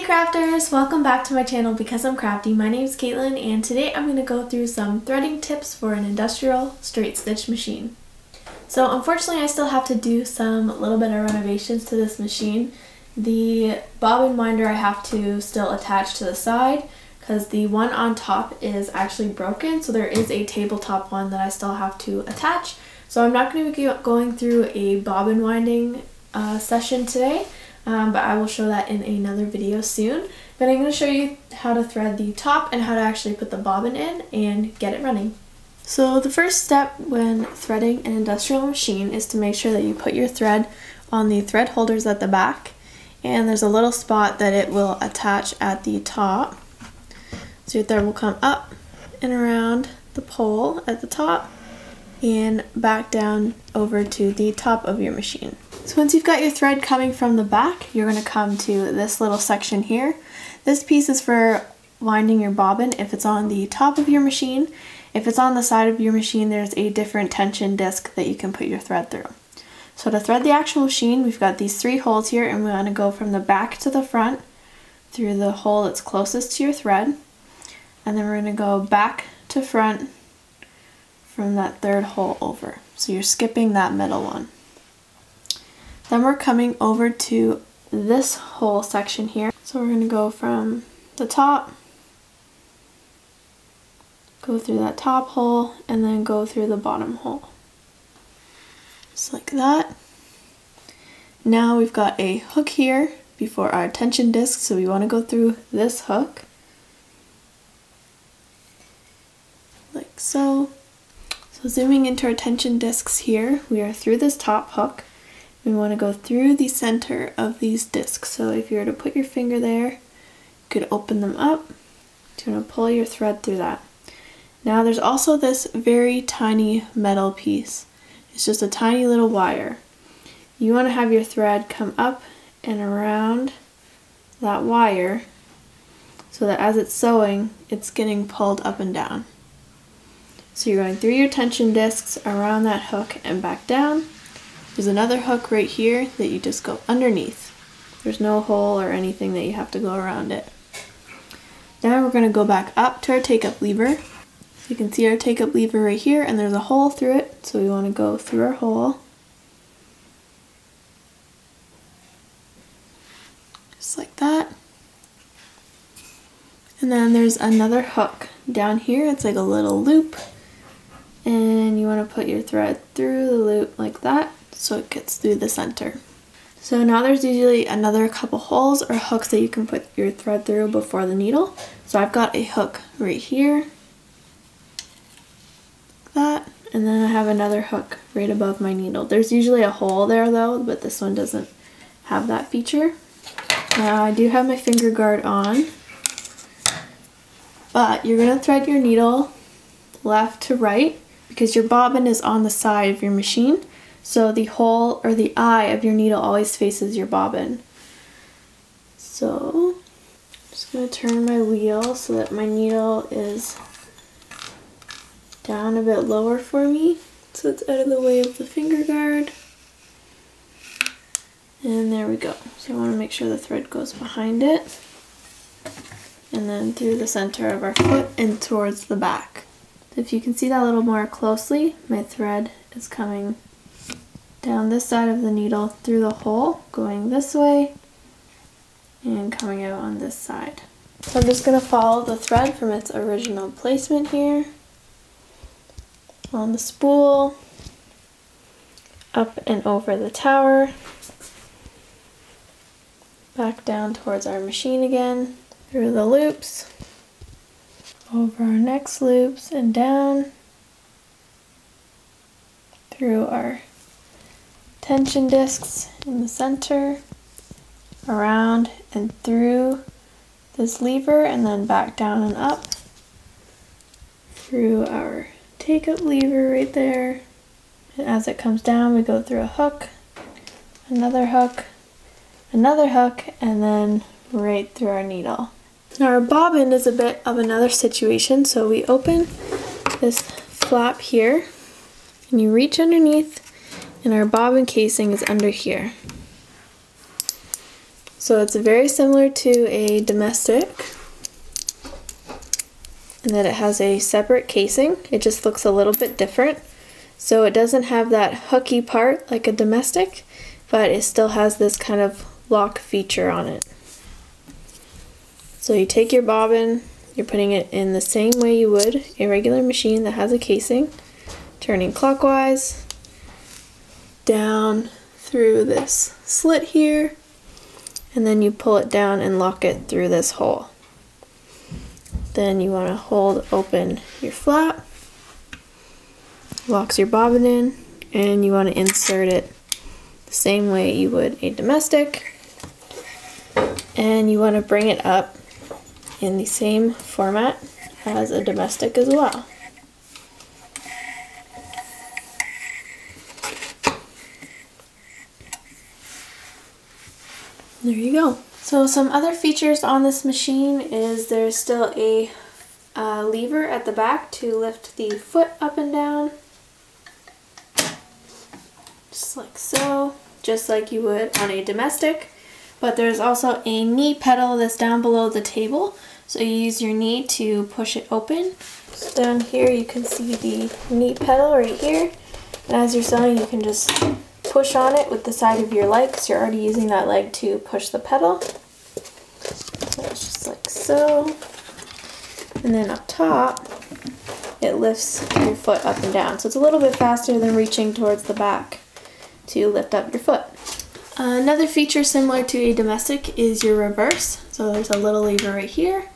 crafters! Welcome back to my channel Because I'm Crafty. My name is Katelyn and today I'm going to go through some threading tips for an industrial straight stitch machine. So unfortunately I still have to do some little bit of renovations to this machine. The bobbin winder I have to still attach to the side because the one on top is actually broken, so there is a tabletop one that I still have to attach. So I'm not going to be going through a bobbin winding session today. But I will show that in another video soon. But I'm going to show you how to thread the top and how to actually put the bobbin in and get it running. So the first step when threading an industrial machine is to make sure that you put your thread on the thread holders at the back, and there's a little spot that it will attach at the top. So your thread will come up and around the pole at the top and back down over to the top of your machine. So once you've got your thread coming from the back, you're going to come to this little section here. This piece is for winding your bobbin if it's on the top of your machine. If it's on the side of your machine, there's a different tension disc that you can put your thread through. So to thread the actual machine, we've got these 3 holes here, and we want to go from the back to the front through the hole that's closest to your thread. And then we're going to go back to front from that 3rd hole over. So you're skipping that middle one. Then we're coming over to this hole section here. So we're going to go from the top, go through that top hole, and then go through the bottom hole. Just like that. Now we've got a hook here before our tension disc, so we want to go through this hook. Like so. So zooming into our tension discs here, we are through this top hook. We want to go through the center of these discs. So if you were to put your finger there, you could open them up. You're going to pull your thread through that. Now there's also this very tiny metal piece. It's just a tiny little wire. You want to have your thread come up and around that wire so that as it's sewing, it's getting pulled up and down. So you're going through your tension discs around that hook and back down. There's another hook right here that you just go underneath. There's no hole or anything that you have to go around it. Now we're going to go back up to our take-up lever. So you can see our take-up lever right here, and there's a hole through it, so we want to go through our hole. Just like that. And then there's another hook down here. It's like a little loop. And you want to put your thread through the loop like that, so it gets through the center. So now there's usually another couple holes or hooks that you can put your thread through before the needle. So I've got a hook right here, like that, and then I have another hook right above my needle. There's usually a hole there though, but this one doesn't have that feature. Now I do have my finger guard on, but you're going to thread your needle left to right because your bobbin is on the side of your machine. So the hole or the eye of your needle always faces your bobbin. So I'm just going to turn my wheel so that my needle is down a bit lower for me, so it's out of the way of the finger guard. And there we go. So I want to make sure the thread goes behind it and then through the center of our foot and towards the back. So if you can see that a little more closely, my thread is coming down this side of the needle through the hole, going this way, and coming out on this side. So I'm just going to follow the thread from its original placement here, on the spool, up and over the tower, back down towards our machine again, through the loops, over our next loops, and down, through our tension discs in the center, around and through this lever, and then back down and up through our take-up lever right there. And as it comes down, we go through a hook, another hook, and then right through our needle. Now our bobbin is a bit of another situation, so we open this flap here, and you reach underneath, and our bobbin casing is under here. So it's very similar to a domestic, and that it has a separate casing. It just looks a little bit different. So it doesn't have that hooky part like a domestic, but it still has this kind of lock feature on it. So you take your bobbin, you're putting it in the same way you would a regular machine that has a casing, turning clockwise, down through this slit here, and then you pull it down and lock it through this hole. Then you want to hold open your flap, locks your bobbin in, and you want to insert it the same way you would a domestic, and you want to bring it up in the same format as a domestic as well. There you go. So some other features on this machine is there's still a lever at the back to lift the foot up and down, just like so, just like you would on a domestic. But there's also a knee pedal that's down below the table, so you use your knee to push it open. So down here you can see the knee pedal right here, and as you're sewing you can just push on it with the side of your leg because you're already using that leg to push the pedal. So it's just like so. And then up top, it lifts your foot up and down. So it's a little bit faster than reaching towards the back to lift up your foot. Another feature similar to a domestic is your reverse. So there's a little lever right here.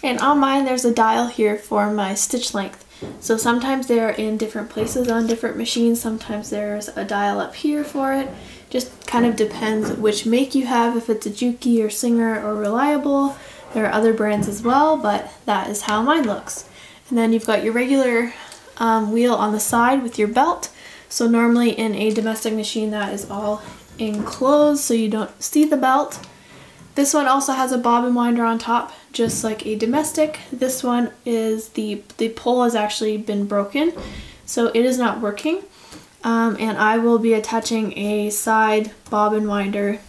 And on mine, there's a dial here for my stitch length. So sometimes they're in different places on different machines. Sometimes there's a dial up here for it. Just kind of depends which make you have, if it's a Juki or Singer or Reliable. There are other brands as well, but that is how mine looks. And then you've got your regular wheel on the side with your belt. So normally in a domestic machine that is all enclosed so you don't see the belt. This one also has a bobbin winder on top, just like a domestic. This one is the pole has actually been broken, so it is not working. And I will be attaching a side bobbin winder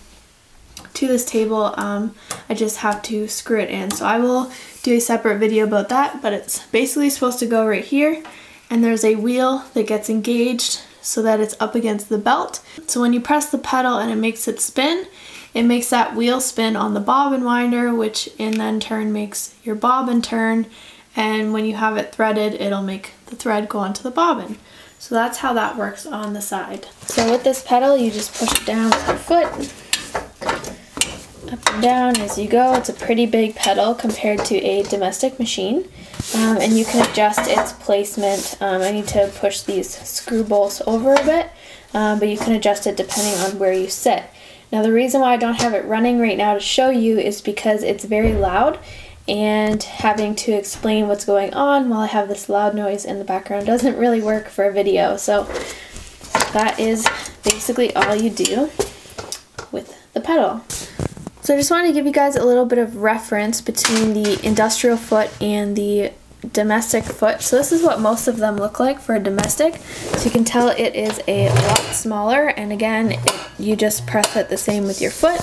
to this table. I just have to screw it in. So I will do a separate video about that, but it's basically supposed to go right here, and there's a wheel that gets engaged so that it's up against the belt. So when you press the pedal and it makes it spin, it makes that wheel spin on the bobbin winder, which in then turn makes your bobbin turn, and when you have it threaded, it'll make the thread go onto the bobbin. So that's how that works on the side. So with this pedal, you just push it down with your foot, up and down as you go. It's a pretty big pedal compared to a domestic machine, and you can adjust its placement. I need to push these screw bolts over a bit, but you can adjust it depending on where you sit. Now the reason why I don't have it running right now to show you is because it's very loud, and having to explain what's going on while I have this loud noise in the background doesn't really work for a video. So that is basically all you do with the pedal. So I just wanted to give you guys a little bit of reference between the industrial foot and the domestic foot. So this is what most of them look like for a domestic. So you can tell it is a lot smaller, and again, you just press it the same with your foot.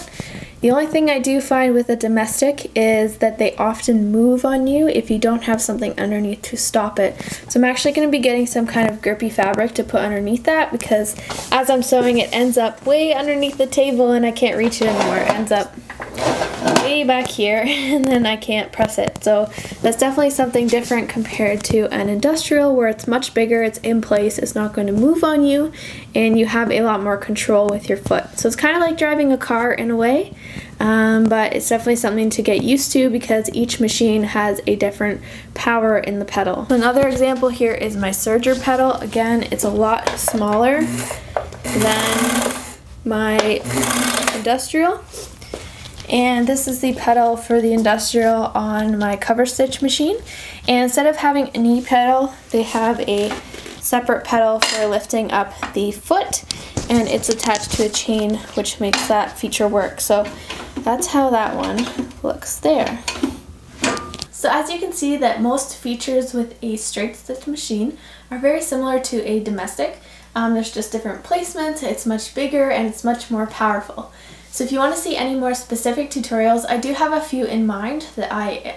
The only thing I do find with a domestic is that they often move on you if you don't have something underneath to stop it. So I'm actually going to be getting some kind of grippy fabric to put underneath that, because as I'm sewing it ends up way underneath the table and I can't reach it anymore. It ends up way back here and then I can't press it. So that's definitely something different compared to an industrial, where it's much bigger, it's in place, it's not going to move on you, and you have a lot more control with your foot. So it's kind of like driving a car in a way, but it's definitely something to get used to because each machine has a different power in the pedal. Another example here is my serger pedal. Again, it's a lot smaller than my industrial. And this is the pedal for the industrial on my cover stitch machine. And instead of having a knee pedal, they have a separate pedal for lifting up the foot, and it's attached to a chain, which makes that feature work. So that's how that one looks there. So as you can see, that most features with a straight stitch machine are very similar to a domestic. There's just different placements, it's much bigger, and it's much more powerful. So if you want to see any more specific tutorials, I do have a few in mind that I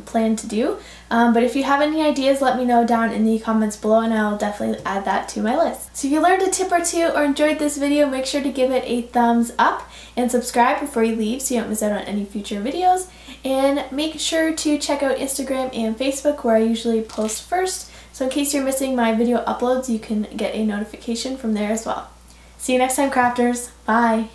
plan to do. But if you have any ideas, let me know down in the comments below and I'll definitely add that to my list. So if you learned a tip or two or enjoyed this video, make sure to give it a thumbs up and subscribe before you leave so you don't miss out on any future videos. And make sure to check out Instagram and Facebook where I usually post first. So in case you're missing my video uploads, you can get a notification from there as well. See you next time, crafters. Bye!